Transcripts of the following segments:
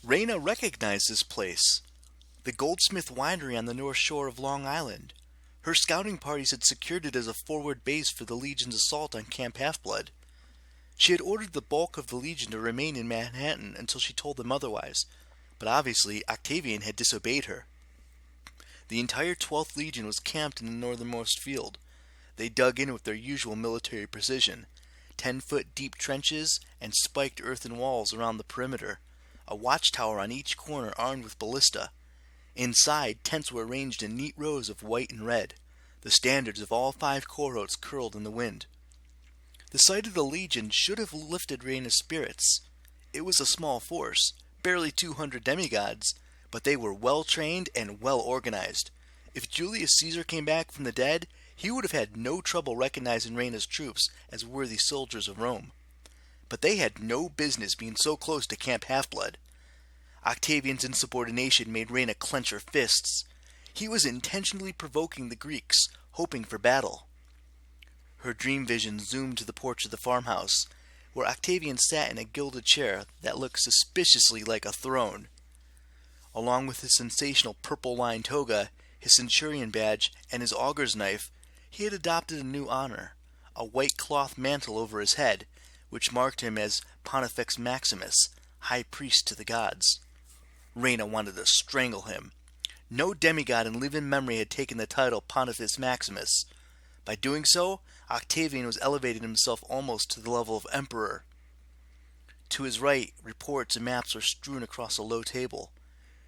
Reyna recognized this place, the Goldsmith Winery on the north shore of Long Island. Her scouting parties had secured it as a forward base for the Legion's assault on Camp Half-Blood. She had ordered the bulk of the Legion to remain in Manhattan until she told them otherwise, but obviously Octavian had disobeyed her. The entire 12th Legion was camped in the northernmost field. They dug in with their usual military precision, 10-foot deep trenches and spiked earthen walls around the perimeter, a watchtower on each corner armed with ballista. Inside, tents were arranged in neat rows of white and red, the standards of all 5 cohorts curled in the wind. The sight of the Legion should have lifted Reyna's spirits. It was a small force, barely 200 demigods, but they were well trained and well organized. If Julius Caesar came back from the dead, he would have had no trouble recognizing Reyna's troops as worthy soldiers of Rome. But they had no business being so close to Camp Half-Blood. Octavian's insubordination made Reyna clench her fists. He was intentionally provoking the Greeks, hoping for battle. Her dream vision zoomed to the porch of the farmhouse, where Octavian sat in a gilded chair that looked suspiciously like a throne. Along with his sensational purple-lined toga, his centurion badge, and his augur's knife, he had adopted a new honor, a white cloth mantle over his head, which marked him as Pontifex Maximus, high priest to the gods. Reyna wanted to strangle him. No demigod in living memory had taken the title Pontifex Maximus. By doing so, Octavian was elevating himself almost to the level of emperor. To his right, reports and maps were strewn across a low table.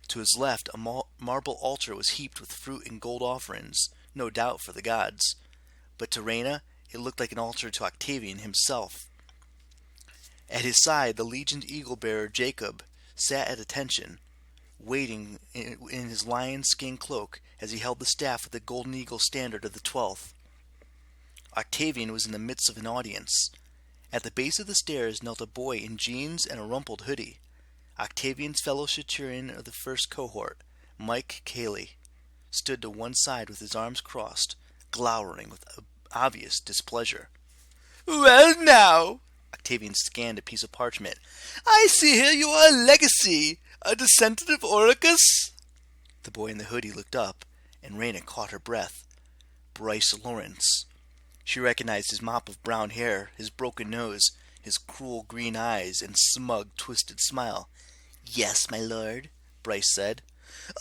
To his left, a marble altar was heaped with fruit and gold offerings, no doubt for the gods. But to Reyna, it looked like an altar to Octavian himself. At his side, the Legion's eagle-bearer Jacob sat at attention, waiting in his lion-skin cloak as he held the staff with the golden eagle standard of the 12th. Octavian was in the midst of an audience. At the base of the stairs knelt a boy in jeans and a rumpled hoodie. Octavian's fellow centurion of the first cohort, Mike Cayley, stood to one side with his arms crossed, glowering with obvious displeasure. "Well now," Octavian scanned a piece of parchment, "I see here you are a legacy, a descendant of Oricus." The boy in the hoodie looked up, and Reyna caught her breath. Bryce Lawrence. She recognized his mop of brown hair, his broken nose, his cruel green eyes, and smug, twisted smile. "Yes, my lord," Bryce said.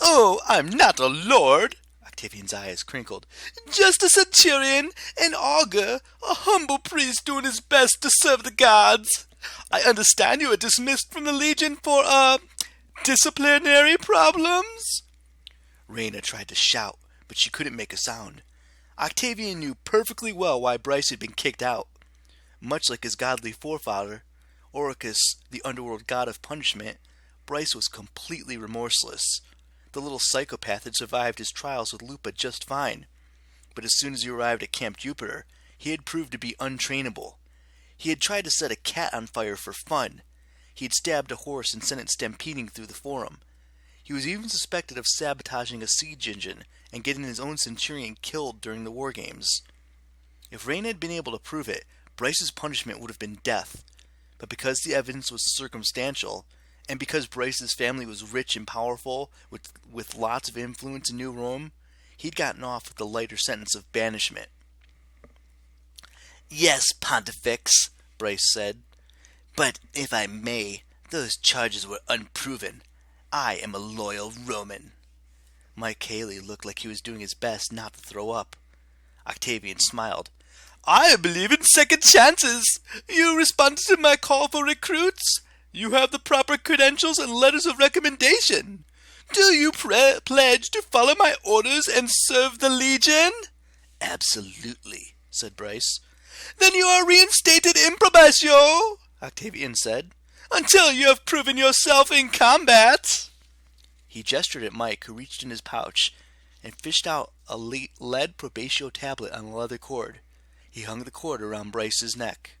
"Oh, I'm not a lord," Octavian's eyes crinkled. "Just a centurion, an augur, a humble priest doing his best to serve the gods. I understand you were dismissed from the Legion for, disciplinary problems?" Reyna tried to shout, but she couldn't make a sound. Octavian knew perfectly well why Bryce had been kicked out. Much like his godly forefather, Oricus, the underworld god of punishment, Bryce was completely remorseless. The little psychopath had survived his trials with Lupa just fine. But as soon as he arrived at Camp Jupiter, he had proved to be untrainable. He had tried to set a cat on fire for fun. He had stabbed a horse and sent it stampeding through the forum. He was even suspected of sabotaging a siege engine and getting his own centurion killed during the war games. If Reyna had been able to prove it, Bryce's punishment would have been death. But because the evidence was circumstantial, and because Bryce's family was rich and powerful, with lots of influence in New Rome, he'd gotten off with the lighter sentence of banishment. "Yes, Pontifex," Bryce said. "But if I may, those charges were unproven. I am a loyal Roman." Mike Cayley looked like he was doing his best not to throw up. Octavian smiled. "I believe in second chances. You responded to my call for recruits. You have the proper credentials and letters of recommendation. Do you pledge to follow my orders and serve the Legion?" "Absolutely," said Bryce. "Then you are reinstated in probatio," Octavian said, "until you have proven yourself in combat." He gestured at Mike, who reached in his pouch and fished out a lead probatio tablet on a leather cord. He hung the cord around Bryce's neck.